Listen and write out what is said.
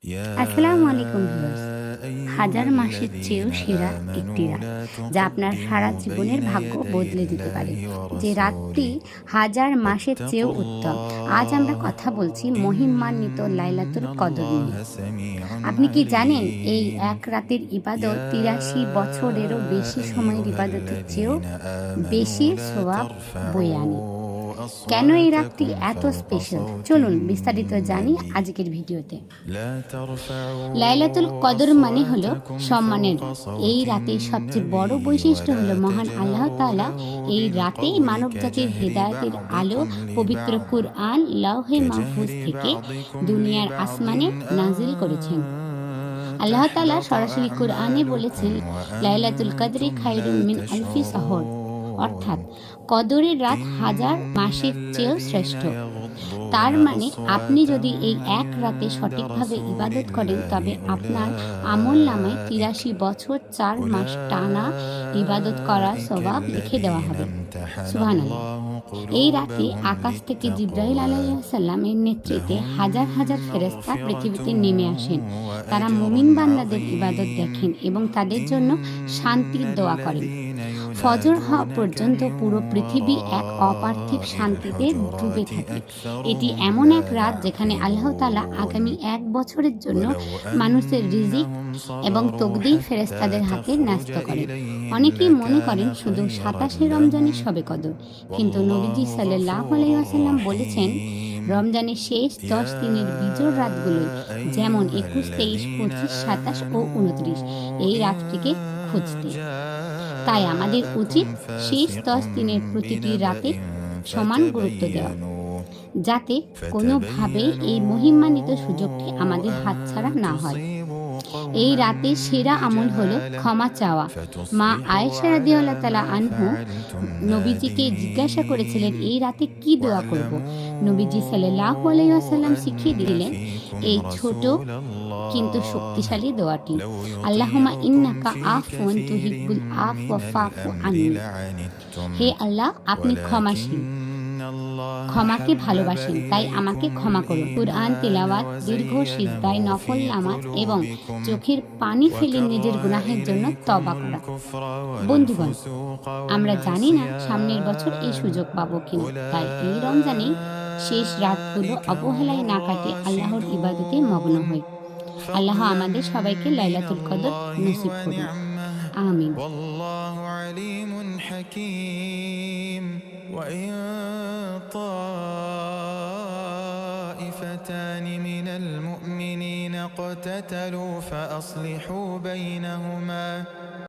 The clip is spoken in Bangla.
يا আসসালামু আলাইকুম ভিউয়ার্স। أيها হাজার মাসের চেয়েও الذين সেরা একটি آمنوا রাত, لا যা আপনার تقدموا সারা জীবনের بين ভাগ্য يدي বদলে দিতে পারে। الله যে রাতটি ورسوله হাজার মাসের চেয়েও واتقوا উত্তম। আজ আমরা الله কথা বলছি মহিমান্বিত إن লাইলাতুল কদর নিয়ে। الله سميع আপনি কি জানেন এই عليم এক রাতের ইবাদত يا ৮৩ বছরেরও বেশি সময়ের أيها ইবাদতের চেয়েও الذين آمنوا বেশি لا সওয়াব বয়ে আনে? ترفعوا কেন এই রাতটি أصواتكم এত فوق স্পেশাল, صوت চলুন বিস্তারিত জানি النبي আজকের ভিডিওতে। لا লাইলাতুল ترفعوا কদর মানে হলো أصواتكم সম্মানের فوق রাত। এই صوت রাতের সবচেয়ে বড় النبي বৈশিষ্ট্য হলো ولا মহান আল্লাহ تجهروا তাআলা له এই রাতেই بالقول মানবজাতির كجهر হেদায়েতের আলো بعضكم পবিত্র لبعض কুরআন লাউহে মাহফুজ كجهر থেকে بعضكم দুনিয়ার لبعض আসমানে নাজিল করেছেন। أن আল্লাহ তাআলা تحبط সরাসরি কুরআনে أعمالكم বলেছেন, লাইলাতুল কদরি وأنتم খায়রুম لا মিন আলফি সাহর, অর্থাৎ تشعرون কদরের রাত হাজার إن মাসের চেয়েও শ্রেষ্ঠ। الذين يغضون তার মানে আপনি যদি এই أصواتهم এক রাতে عند সঠিকভাবে رسول ইবাদত করেন, তবে الله আপনার আমল নামায় ৮৩ বছর ৪ মাস টানা ইবাদত করার أولئك সওয়াব লিখে দেওয়া الذين হবে। امتحن সুবহানাল্লাহ। الله এই রাতে قلوبهم আকাশ থেকে জিবরাইল للتقوى আলাইহিস সালামের নেতৃত্বে لهم হাজার হাজার ফেরেশতা مغفرة পৃথিবীতে নেমে আসেন। তারা وأجر মুমিন বান্দাদের ইবাদত عظيم দেখেন এবং তাদের জন্য إن শান্তির দোয়া করেন। الذين ফজর হওয়া ينادونك পর্যন্ত من পুরো পৃথিবী এক অপার্থিব وراء শান্তিতে ডুবে الحجرات থাকে। এটি أكثرهم এমন لا এক রাত যেখানে আল্লাহ তাআলা আগামী يعقلون এক বছরের জন্য ولو মানুষের রিজিক أنهم এবং صبروا তকদির حتى ফেরেশতাদের হাতে ন্যস্ত تخرج করেন। إليهم অনেকেই মনে করেন لكان শুধু خيرا ২৭শে রমজানে لهم সবে কদর, কিন্তু নবীজি والله সাল্লাল্লাহু غفور আলাইহি ওয়াসাল্লাম বলেছেন, رحيم রমজানের শেষ ১০ يا দিনের বিজোড় রাতগুলোই, যেমন أيها ২১, ২৩, الذين ২৫, ২৭ ও ২৯, آمنوا এই إن রাতটিকে খুঁজতে। তাই আমাদের جاءكم উচিত শেষ فاسق ১০ দিনের প্রতিটি بنبأ রাতে সমান গুরুত্ব দেওয়া, فتبينوا যাতে কোনোভাবেই এই মহিমান্বিত সুযোগটি আমাদের হাতছাড়া أن না হয়। تصيبوا এই قوما রাতের সেরা আমল হলো بجهالة ক্ষমা চাওয়া। মা فتصبحوا আয়েশা على রাদিয়াল্লাহু তাআলা ما আনহু فعلتم নবীজিকে জিজ্ঞাসা করেছিলেন, এই نادمين রাতে কি দোয়া করব? নবীজি সাল্লাল্লাহু আলাইহি ওয়াসাল্লাম শিখিয়ে واعلموا দিলেন أن فيكم এই ছোট رسول কিন্তু الله শক্তিশালী দোয়াটি, لو আল্লাহুম্মা يطيعكم ইন্নাকা في আফওয়ান كثير তুহিব্বুল আফওয়া من ফাফু الأمر আন্নি। لعنتم হে আল্লাহ, আপনি ক্ষমাশীল, ولكن الله ক্ষমাকে حبب ভালোবাসেন, তাই আমাকে إليكم ক্ষমা করুন। কুরআন তিলাওয়াত, الإيمان দীর্ঘ সিজদায় وزينه নফল في নামাজ এবং قلوبكم চোখের পানি ফেলে নিজের وكره গুনাহের জন্য إليكم তওবা করা। الكفر বন্ধুগণ, والفسوق আমরা জানি না সামনের বছর এই والعصيان সুযোগ পাবো কিনা, তাই এই রমজানে শেষ রাতগুলো أولئك هم অবহেলায় না কাটিয়ে আল্লাহর ইবাদতে মগ্ন হই। الراشدون আল্লাহ فضلا আমাদের সবাইকে من লাইলাতুল কদর الله নসিব করুন। ونعمه আমিন। والله عليم حكيم وإن طائفتان من المؤمنين اقتتلوا فأصلحوا بينهما